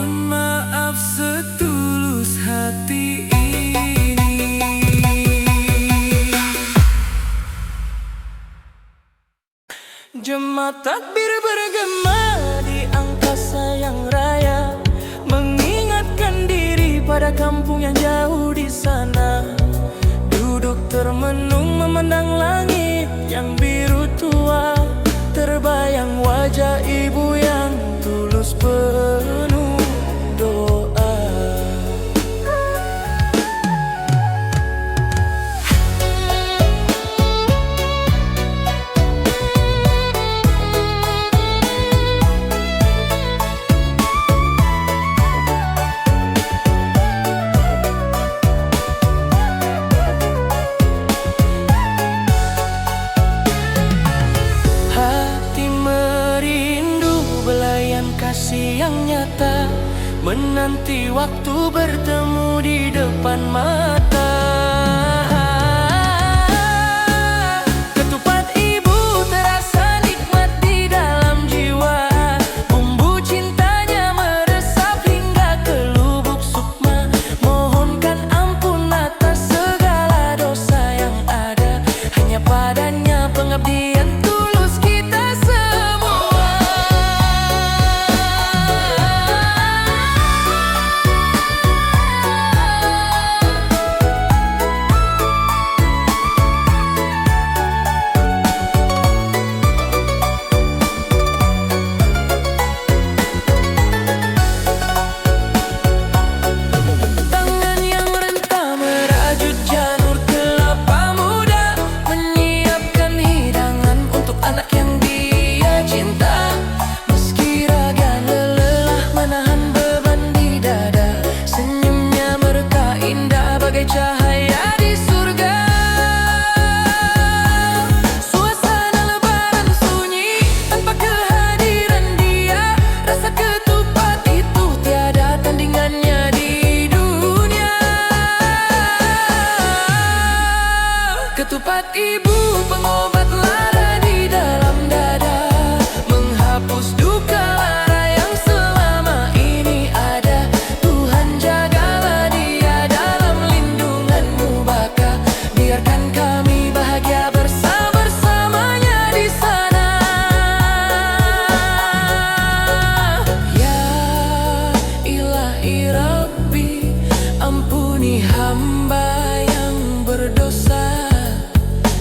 maaf setulus hati ini. Jemaat takbir bergema di angkasa yang raya, mengingatkan diri pada kampung yang jauh di sana. Duduk termenung memandang langit yang biru tua, terbayang wajah ibu yang tulus penuh doa. Kasih yang nyata, menanti waktu bertemu di depan mata. Ketupat ibu terasa nikmat di dalam jiwa, bumbu cintanya meresap hingga ke lubuk sukma. Mohonkan ampun atas segala dosa yang ada, hanya padanya pengabdian tulus kita semua. Ketupat ibu pengobat lara di dalam dada, menghapus duka lara yang selama ini ada. Tuhan jagalah dia dalam lindungan-Mu Baka, biarkan kami bahagia bersamanya di sana. Ya Ilahi Rabbi, ampuni hamba yang berdosa,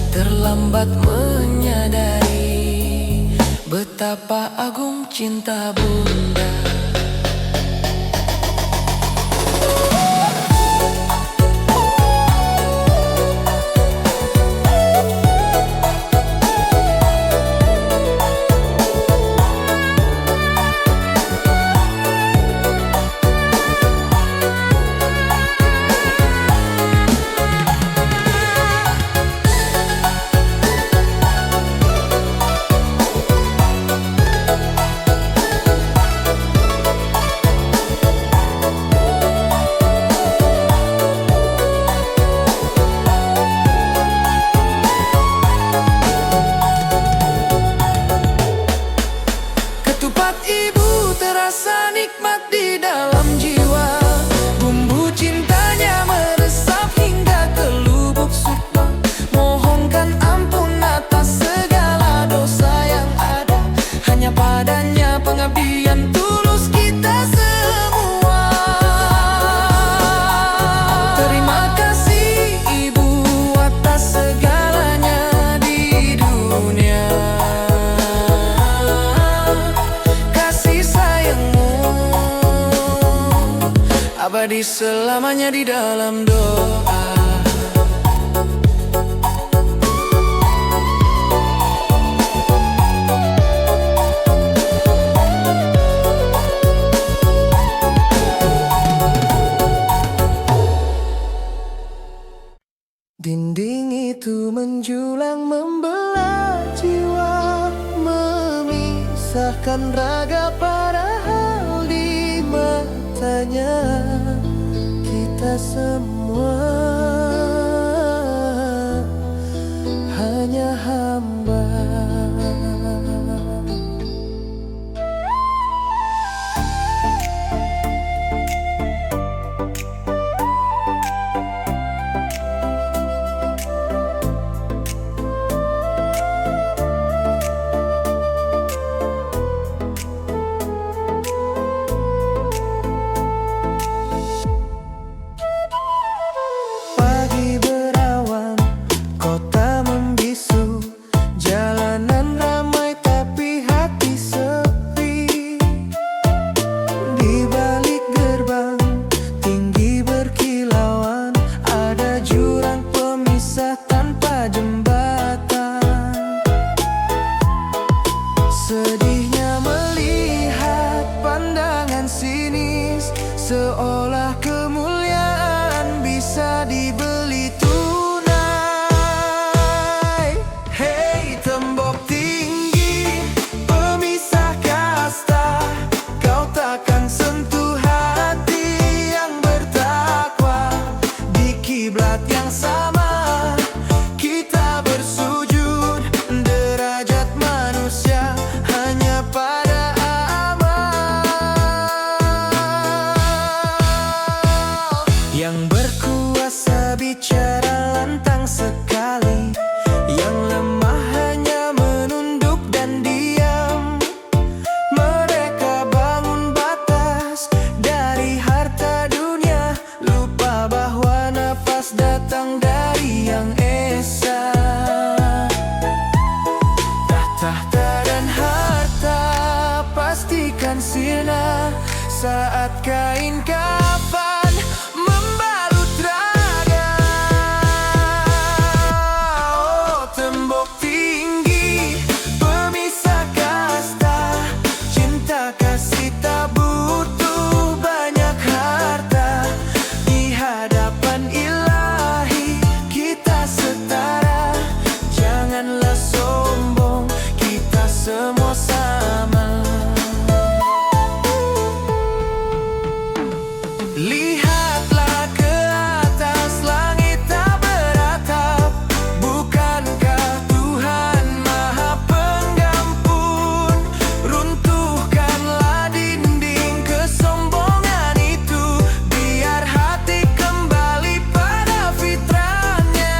terlambat menyadari betapa agung cinta Bunda. Ibu terasa nikmat di dalam jiwa, bumbu cintanya meresap hingga ke lubuk sukma. Mohonkan ampun atas segala dosa yang ada, hanya padanya pengabdian tulus kita semua. Terima kasih Ibu atas segalanya di dunia. Abadi selamanya di dalam doa. Dinding itu menjulang membelah jiwa, memisahkan raga padahal di matanya kita semua hanya hamba. seolah kemuliaan bisa dibeli tunai. Hei tembok tinggi, pemisah kasta, kau takkan sentuh hati yang bertakwa. Di kiblat yang sama kita bersujud, derajat manusia hanya pada yang berkuasa bicara lantang sekali, yang lemah hanya menunduk dan diam. Mereka bangun batas dari harta dunia, lupa bahwa nafas datang dari yang esa. Tahta dan harta pastikan sirna saat kain kafan membalut raga. Oh tembok tinggi, pemisah kasta, cinta kasih tak butuh banyak harta. Di hadapan ilahi kita setara, janganlah sombong, kita semua sama. Lihatlah ke atas, langit tak beratap. Bukankah Tuhan Maha Pengampun? Runtuhkanlah dinding kesombongan itu, biar hati kembali pada fitrahnya.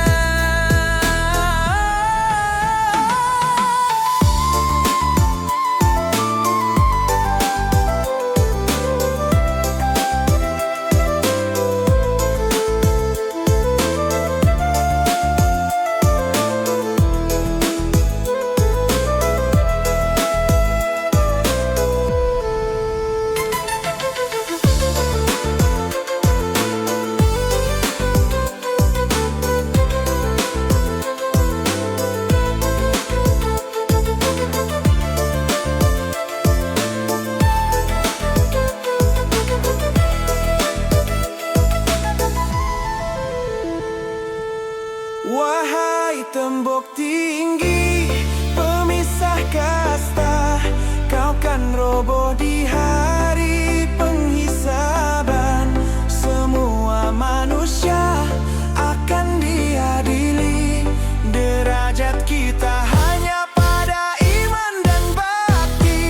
Wahai tembok tinggi, pemisah kasta, kau kan roboh di hari penghisaban. Semua manusia akan diadili, derajat kita hanya pada iman dan bakti.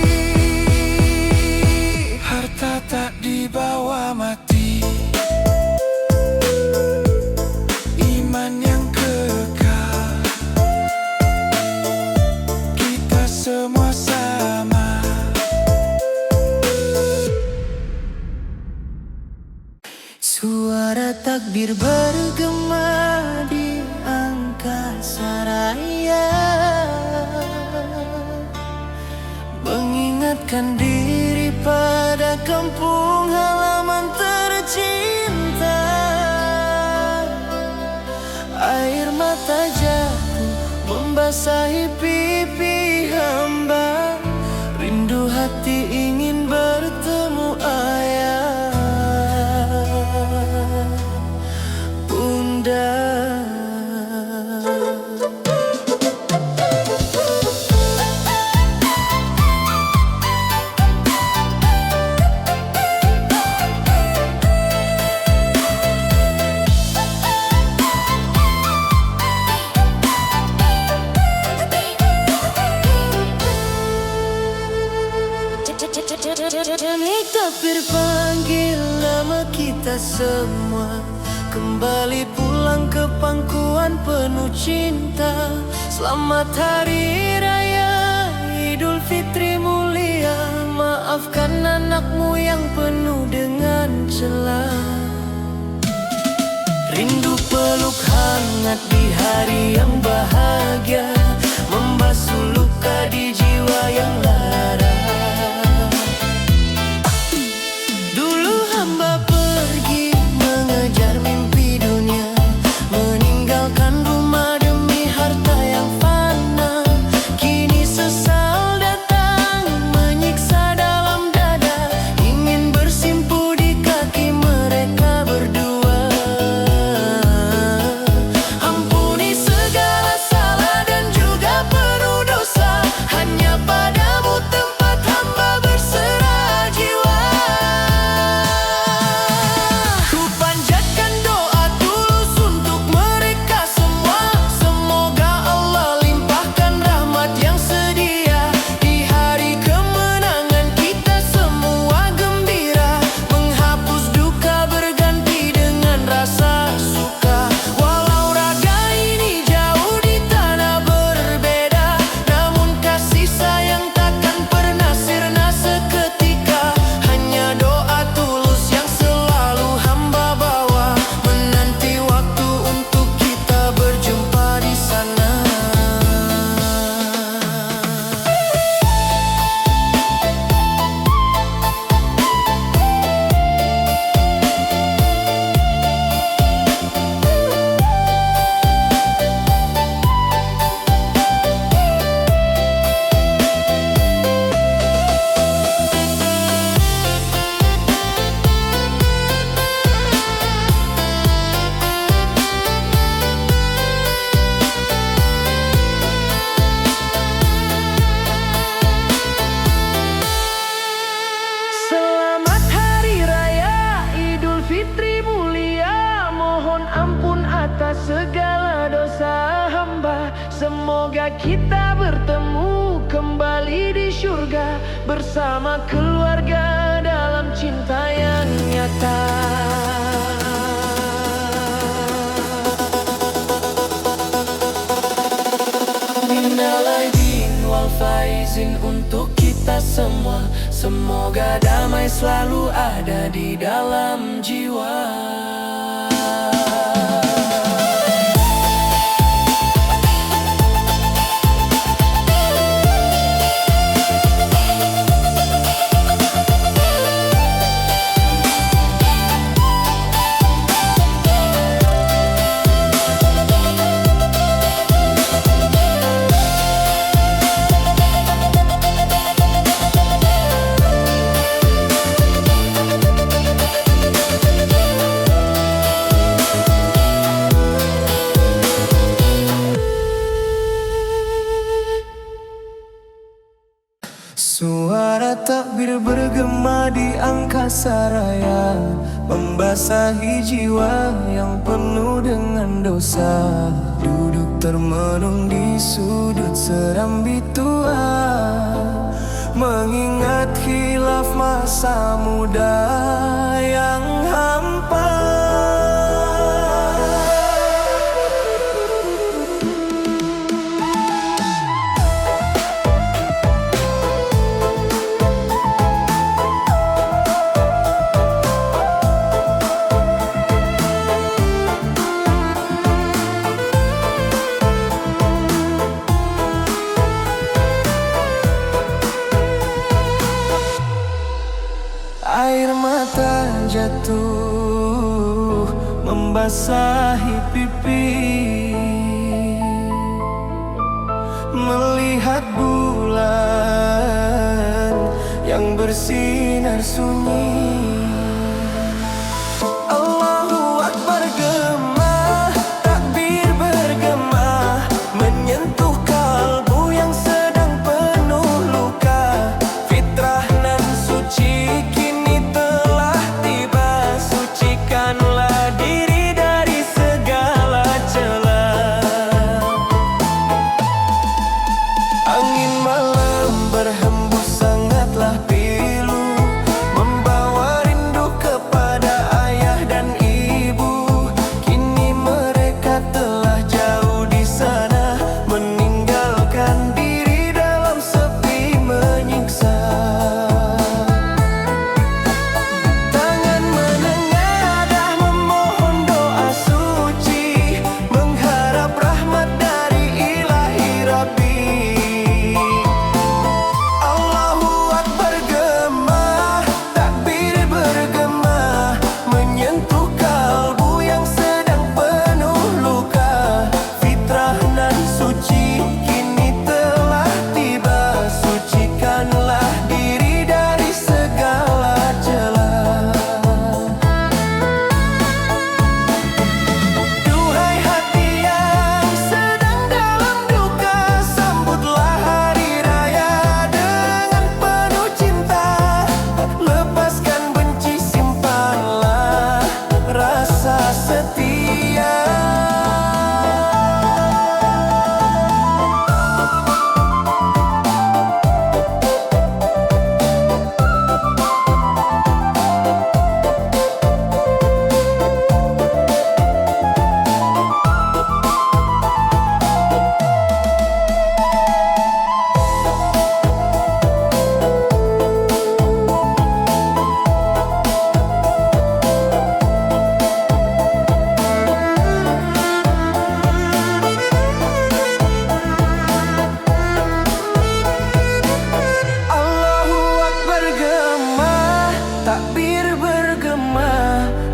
Harta tak dibawa mati, iman yang kekal, kita semua sama. Suara takbir bergema di angkasa raya, mengingatkan diri pada kampung halaman tercinta. Air mata jatuh membasahi pipi hamba, rindu hati ingin bertemu ayah, bunda. Demi takbir panggil nama kita semua, kembali pulang ke pangkuan penuh cinta. Selamat Hari Raya Idul Fitri mulia, maafkan anakmu yang penuh dengan celah. Rindu peluk hangat di hari yang bahagia, membasuh luka di jiwa yang lara. Dulu hamba pergi mengejar mimpi dunia, meninggalkan rumah demi harta yang fana. Kini sesal datang menyiksa dalam dada, ingin bersimpu di kaki bersama keluarga dalam cinta yang nyata. Minal aidin wal faizin untuk kita semua. Semoga damai selalu ada di dalam jiwa. Suara takbir bergema di angkasa raya, membasahi jiwa yang penuh dengan dosa. Duduk termenung di sudut serambi tua, mengingat khilaf masa muda yang hampa. Air mata jatuh membasahi pipi, melihat bulan yang bersinar sunyi. Allahu Akbar gema, takbir bergema, menyentuh kalbu yang sedang penuh luka. Fitrah nan suci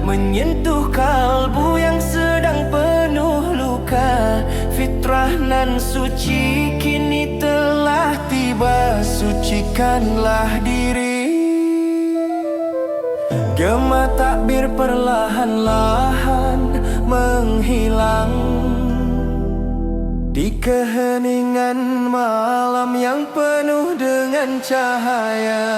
menyentuh kalbu yang sedang penuh luka. Fitrah nan suci kini telah tiba, sucikanlah diri. Gema takbir perlahan-lahan menghilang di keheningan malam yang penuh dengan cahaya.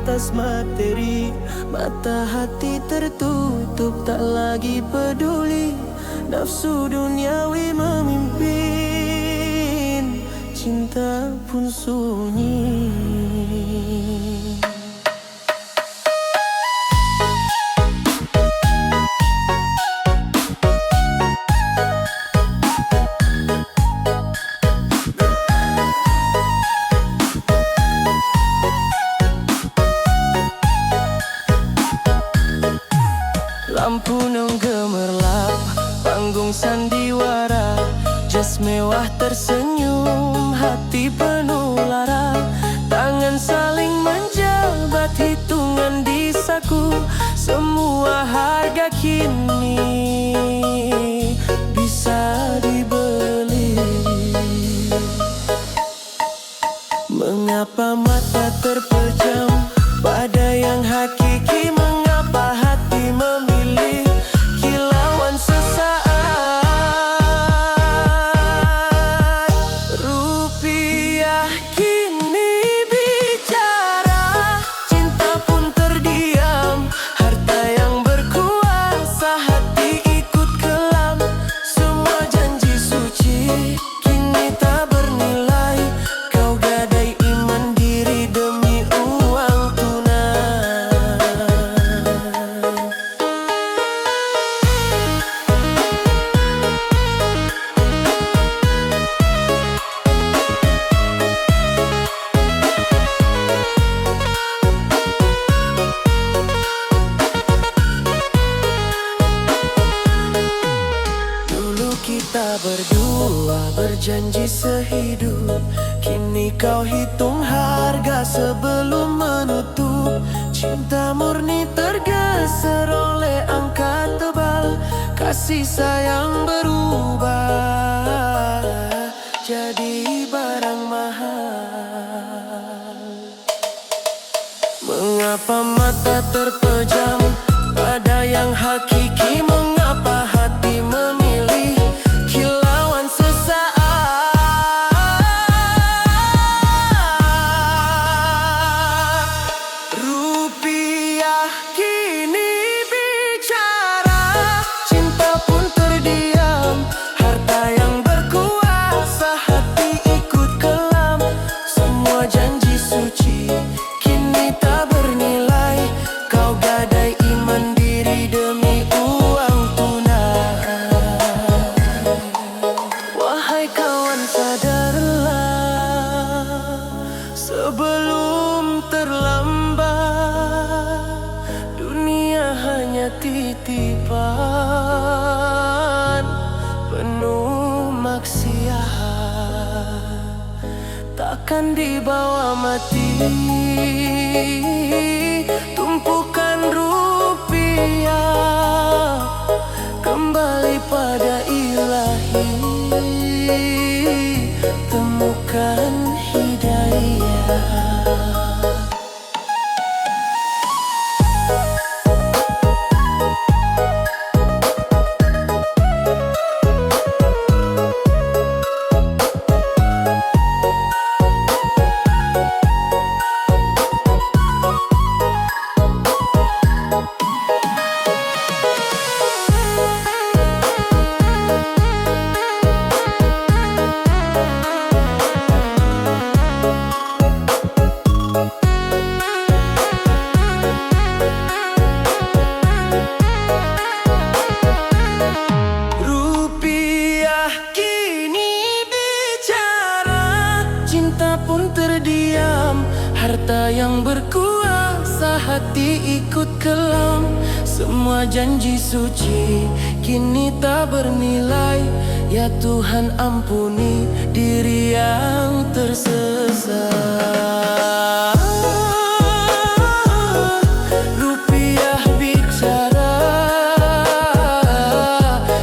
atas materi. Mata hati tertutup, tak lagi peduli. Nafsu duniawi memimpin, cinta pun sunyi. Lampu neon gemerlap, panggung sandiwara, jas mewah tersenyum, hati penuh lara. Tangan saling menjabat, hitungan di saku. Semua harga kini bisa dibeli. Mengapa mata terpejam pada yang hakiki? Mengapa hati memilih kilauan sesaat? Rupiah kini bicara, cinta pun terdiam. Harta yang berkuasa, hati ikut kelam. Semua janji suci kini tak bernilai. Kau gadai iman diri demi uang tunai. Dulu kita berdua berjanji sehidup, kini kau hitung harga sebelum menutup. Cinta murni tergeser oleh angka tebal. Kasih sayang berubah jadi barang mahal. Mengapa mata terpejam pada yang hakiki? Mengapa hati memilih kilauan sesaat? Rupiah kini bicara, cinta pun terdiam. Harta yang berkuasa, hati ikut kelam. Semua janji suci kini tak bernilai. Kau gadai iman diri demi uang tunai. Wahai kawan, sadarlah sebelum terlambat. Dunia hanya titipan penuh maksiat, takkan dibawa mati. Tumpukan rupiah kembali pada ilahi. Temukan hidayah. Rupiah kini bicara, cinta pun terdiam. Harta yang berkuasa, hati ikut kelam. Semua janji suci kini tak bernilai. Ya Tuhan, ampuni diri yang tersesat. Rupiah bicara,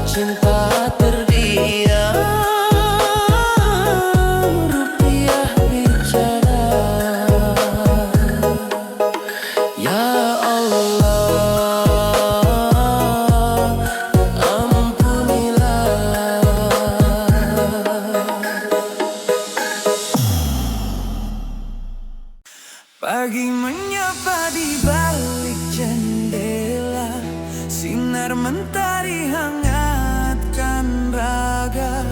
cinta terdiam. Rupiah bicara, ya Allah, ampunilah. Pagi menyapa di balik jendela, sinar mentari hangatkan raga.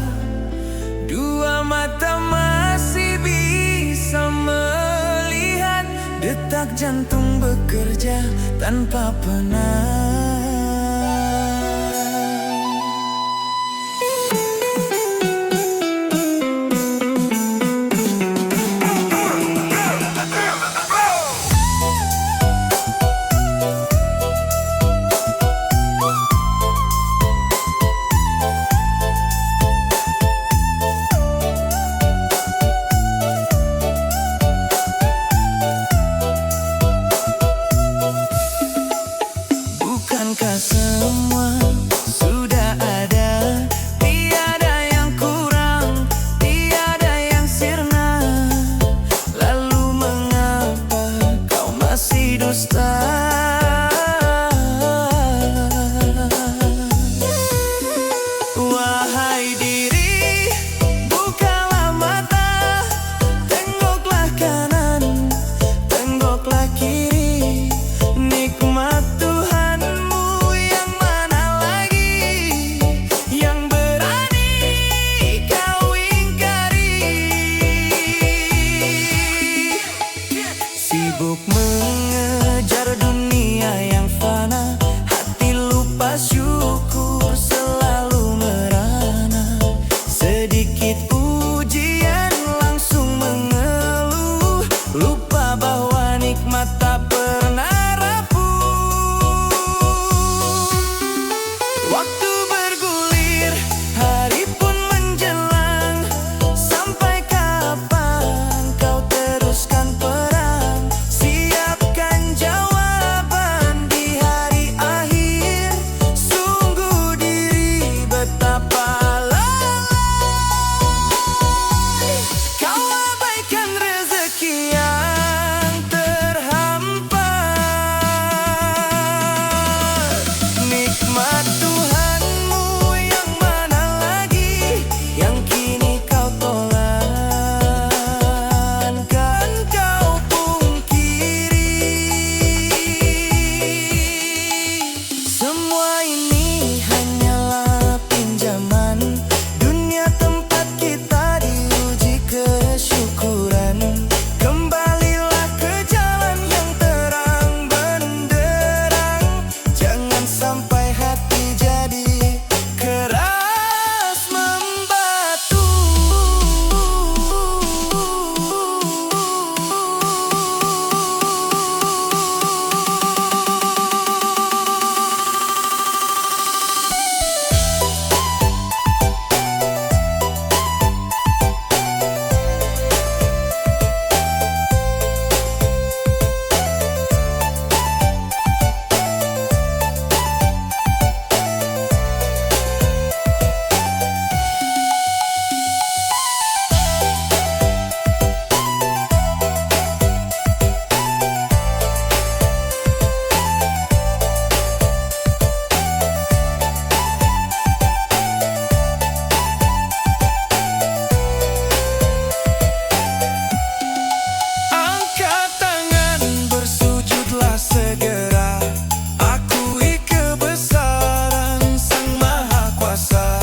Dua mata masih bisa melihat, detak jantung bekerja tanpa penat. Bukankah semua sudah ada? Tiada yang kurang, tiada yang sirna. Lalu mengapa kau masih dusta? Wahai diri, bukalah mata, tengoklah kanan, tengoklah kiri. Nikmat Tuhanmu yang mana lagi, yang berani kau ingkari. Sibuk mengejar dunia yang fana, hati lupa syukur selalu merana. Sedikit ujian langsung mengeluh, lupa bahwa nikmat tak pernah rapuh. Waktu bergulir, hari pun menjelang. Sampai kapan kau teruskan perang? Siapkan jawaban di hari akhir. Sungguh diri betapa lalai, kau abaikan rezeki yang terhampar. Nikmat Tuhanmu yang mana lagi, yang kini kau tolan, kan kau pungkiri. Semua ini hanyalah pinjaman, dunia tempat kita diuji kesyukuran. Kembalilah ke jalan yang terang benderang, jangan sampai hati jadi keras membatu. Angkat tangan, bersujudlah segera, akui kebesaran Sang Maha Kuasa.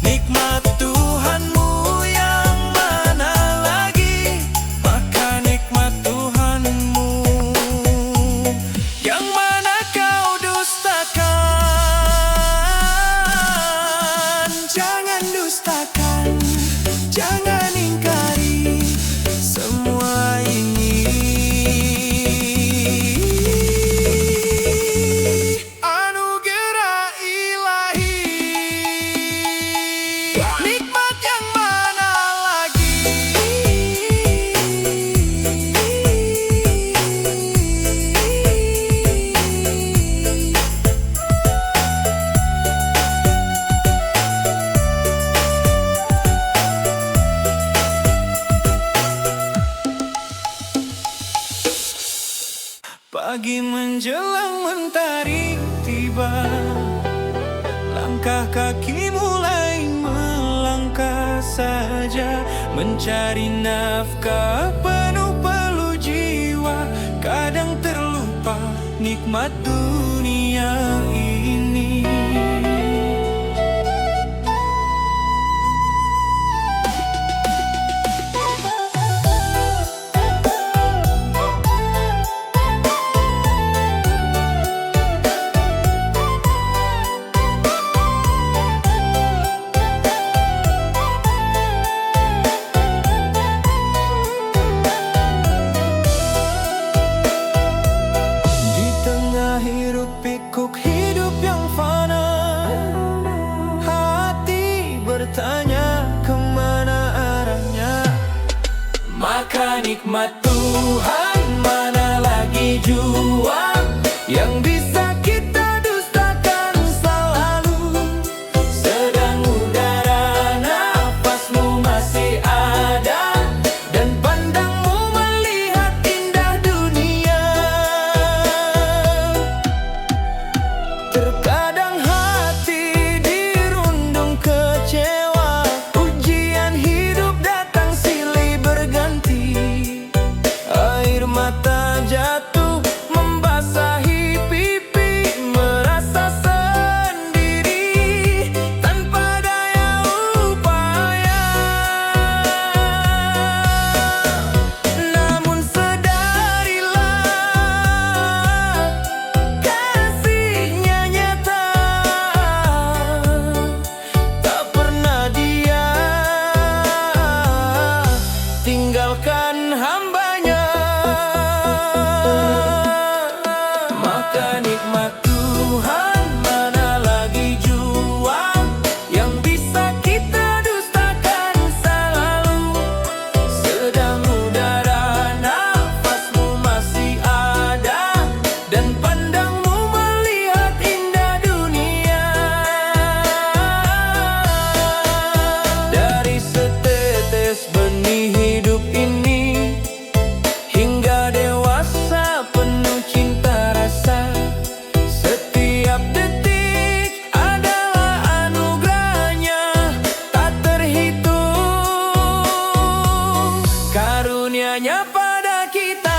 Nikmat Tuhanmu yang mana lagi, maka nikmat Tuhanmu yang mana kau dustakan. Jangan dustakan, jangan ingkari semua ini. Anugerah ilahi, nikmat yang mana lagi. Pagi menjelang mentari tiba, langkah kaki mulai melangkah saja, mencari nafkah penuh perlu jiwa. nikmat dunia ini. Pikuk hidup yang fana, hati bertanya kemana arahnya. Maka nikmat Tuhan mana lagi jua yang bisa kita dustakan selalu. Sedang udara nafasmu masih ada, dan pandangmu melihat indah dunia. Terkadang hati dirundung kecewa, ujian hidup datang silih berganti. Air mata jatuh membasahi pipi, merasa sendiri tanpa daya upaya. Namun sadarilah, kasihnya nyata, tak pernah dia tinggalkan hambanya. Maka nikmat Tuhan mana lagi jua yang bisa kita dustakan selalu. Sedang udara nafasmu masih ada, dan pandangmu melihat indah dunia. Dari setetes benih hidup ini hingga dewasa penuh cinta rasa, setiap detik adalah anugerahnya tak terhitung, karunia-Nya pada kita.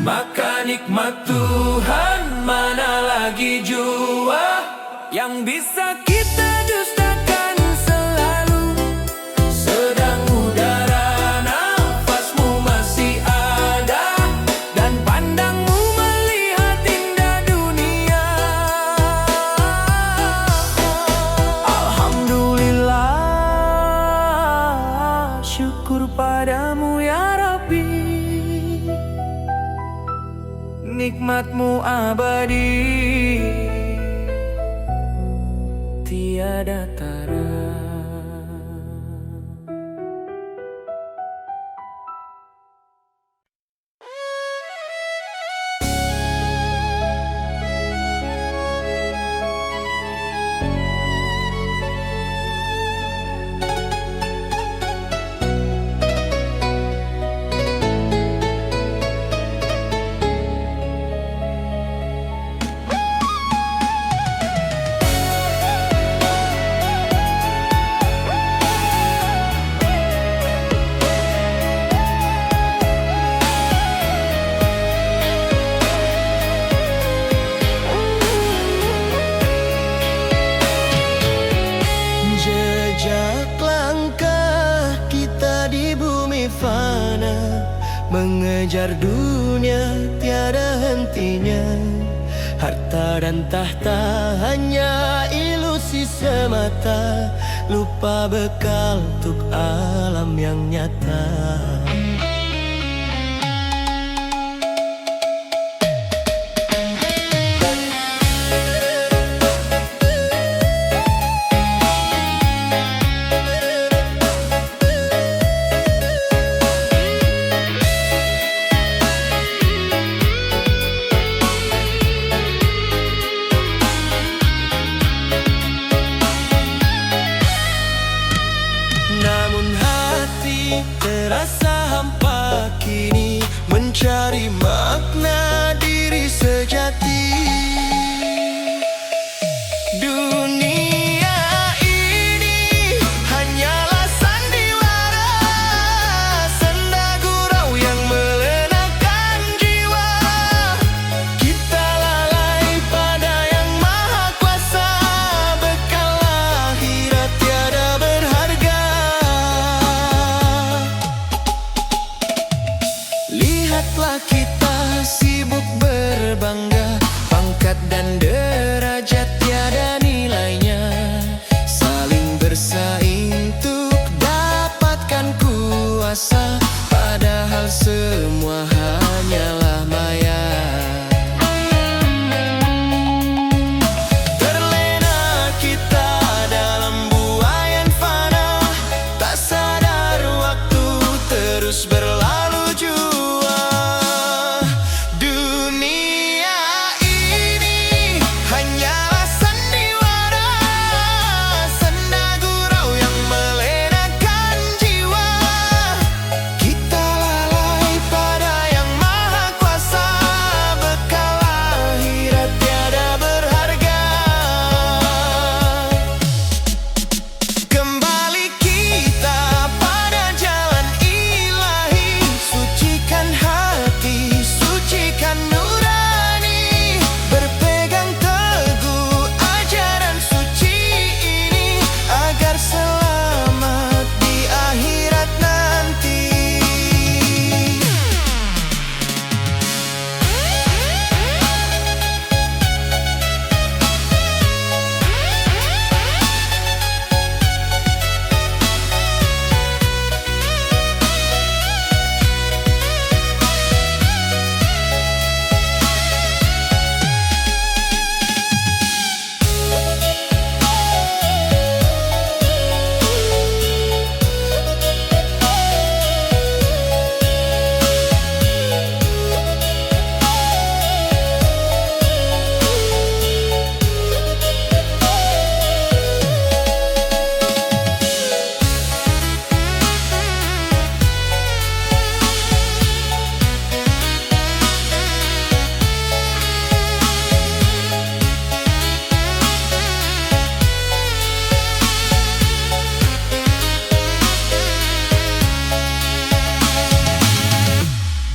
Maka nikmat Tuhan mana lagi jua yang bisa kita dustakan selalu. Sedang udara nafasmu masih ada, dan pandangmu melihat indah dunia. Alhamdulillah, syukur padamu ya Rabbi, nikmat-Mu abadi, tiada tara. Mengejar dunia tiada hentinya, harta dan tahta hanya ilusi semata, lupa bekal untuk alam yang nyata. terasa hampa kini, mencari makna diri sejati. Dunia ini hanyalah sandiwara, senda gurau yang melenakan jiwa. Kita lalai pada yang maha kuasa, bekal akhirat tiada berharga. Lihatlah kita sibuk berbangga, pangkat dan derajat tiada nilainya, saling bersaing untuk dapatkan kuasa, padahal semua hanyalah maya. Terlena kita dalam buayan fana, tak sadar waktu terus berlalu jua. Dunia ini hanyalah sandiwara, senda gurau yang melenakan jiwa. Kita lalai pada yang maha kuasa, bekal akhirat tiada berharga. Kembali kita pada jalan ilahi, sucikan hati, sucikan nurani, berpegang teguh ajaran suci ini, agar selamat di akhirat nanti.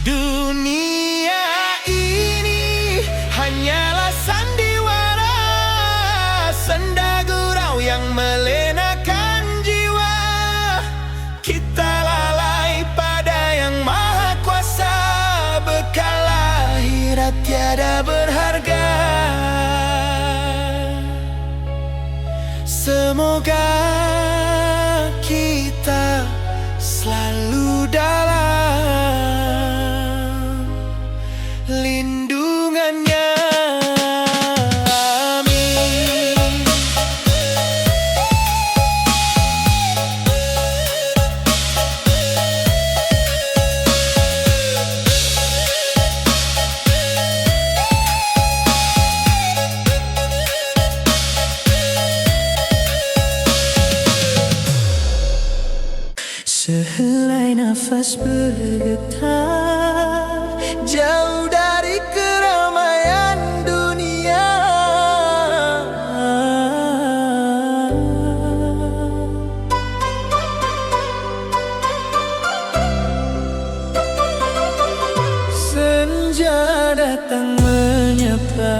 Dunia ini hanyalah sandiwara, senda gurau yang melenakan jiwa. Kita lalai pada yang maha kuasa, bekal akhirat tiada berharga. Semoga kita selalu dalam lindungannya. Amin. Sehelai nafas bergetar, jauh dari keramaian dunia. Senja datang menyapa,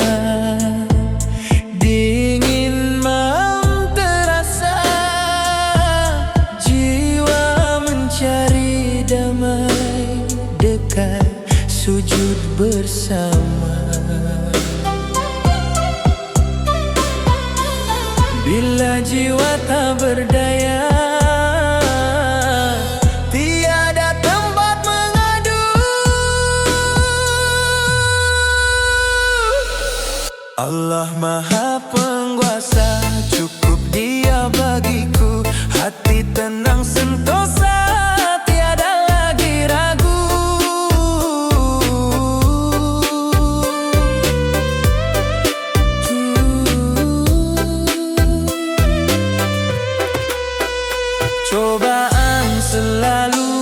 dingin malam terasa, jiwa mencari damai, dekat sujud bersama. Bila jiwa tak berdaya, tiada tempat mengadu. Allah Maha Penguasa, cukup Dia bagiku, hati tenang sentosa, tiada lagi ragu. Cobaan selalu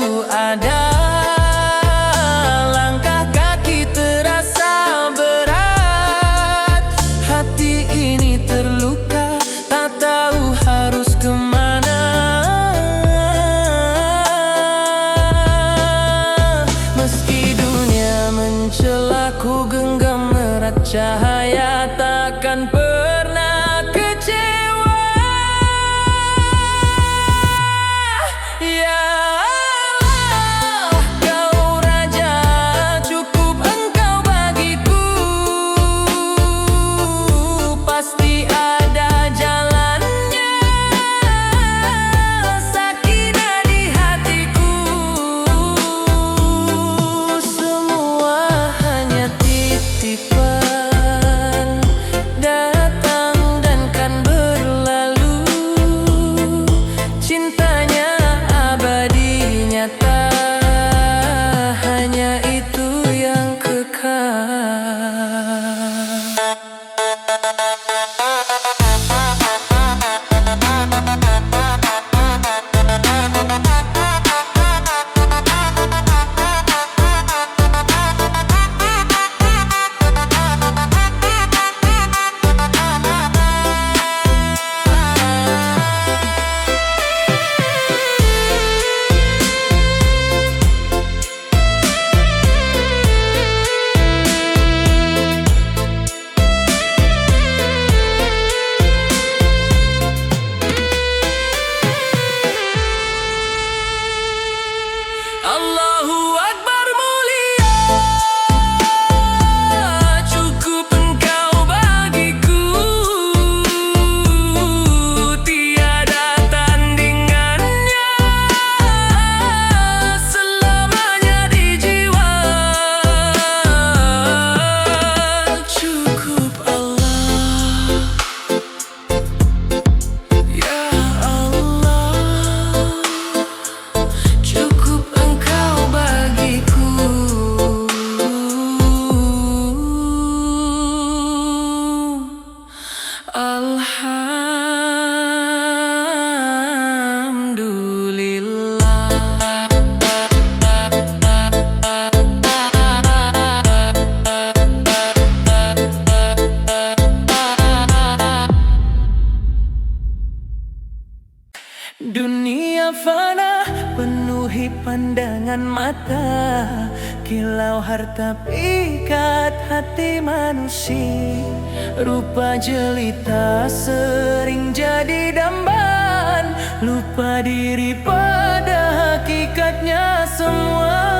Dunia fana penuhi pandangan mata, kilau harta pikat hati manusia. Rupa jelita sering jadi dambaan, lupa diri pada hakikatnya semua.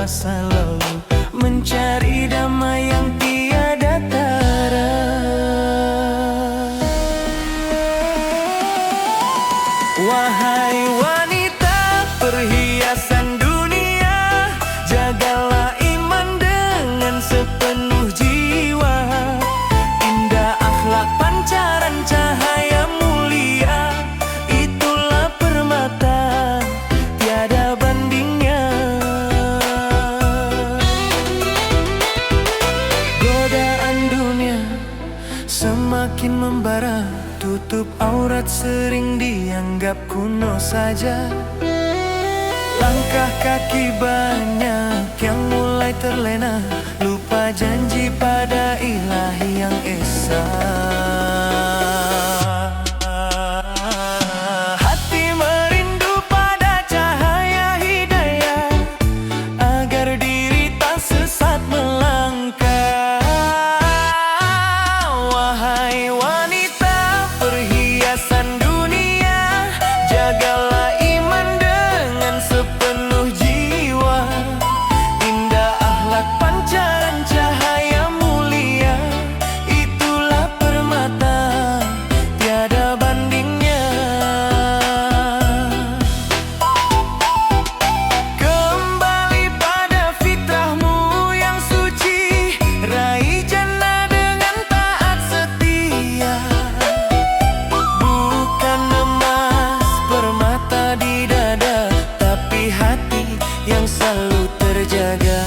Selalu mencari damai yang tiada tara. Wahai wanita perhiasan dunia, jagalah iman dengan sepenuh jiwa. Indah akhlak pancaran cahaya mulia, itulah permata tiada bandingnya. Semakin membara, tutup aurat sering dianggap kuno saja. Langkah kaki banyak yang mulai terlena, lupa janji pada ilahi yang esa. Hati merindu pada cahaya hidayah, agar diri tak sesat melangkah. Wahai wanita perhiasan dunia, jagalah iman dengan sepenuh jiwa. Indah akhlak pancaran cahaya mulia, itulah permata tiada bandingnya. Kembali pada fitrahmu yang suci, raih jannah dengan taat setia. Bukan emas permata di dada, tapi hati yang selalu terjaga.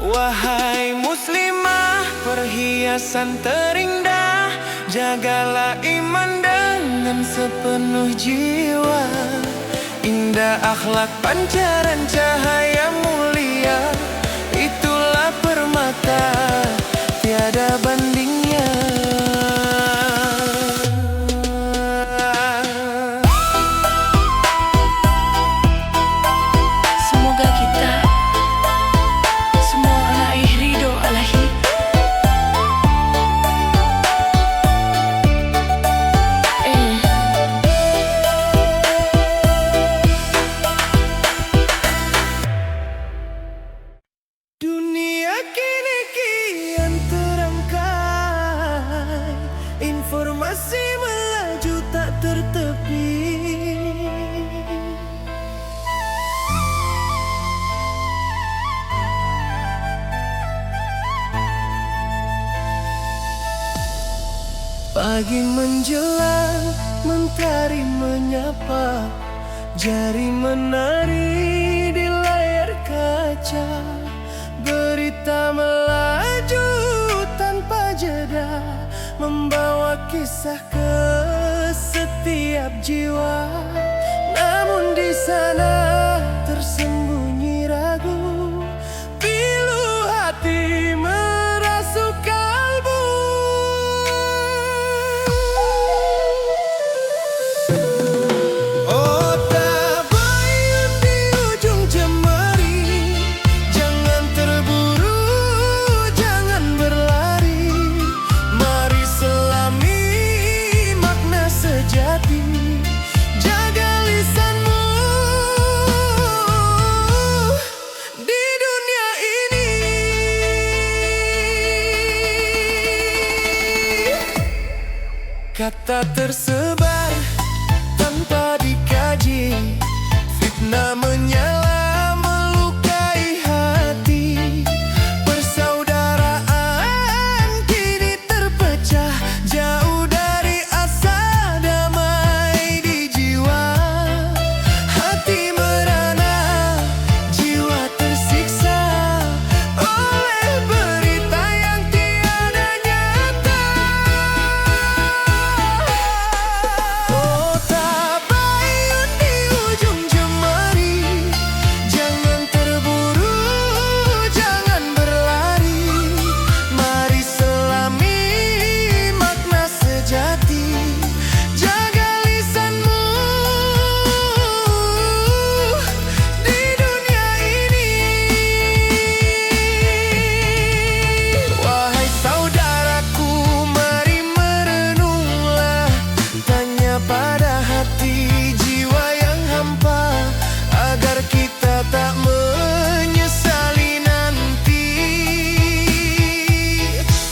Wahai muslimah perhiasan terindah, jagalah iman dengan sepenuh jiwa. Indah akhlak pancaran cahaya mulia, itulah permata tiada bandingnya. Semoga kita semua raih ridho Allahi. Dunia kini kian terangkai, informasi melaju tak tertepi. Pagi menjelang, mentari menyapa, jari menari di layar kaca. Berita melaju tanpa jeda, membawa kisah ke setiap jiwa. Namun di sana tersembunyi ragu, pilu hati merasuk kalbu. Berita tersebar tanpa dikaji, fitnah menyala melukai hati. Persaudaraan kini terpecah, jauh dari asa damai di jiwa. Hati merana, jiwa tersiksa oleh berita yang tiada nyata. Oh tabayun di ujung jemari, jangan terburu, jangan berlari. Mari selami makna sejati, jaga lisanmu di dunia ini. Wahai saudaraku, mari merenunglah, tanya pada hati jiwa yang hampa, agar kita tak menyesali nanti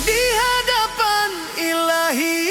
di hadapan Ilahi.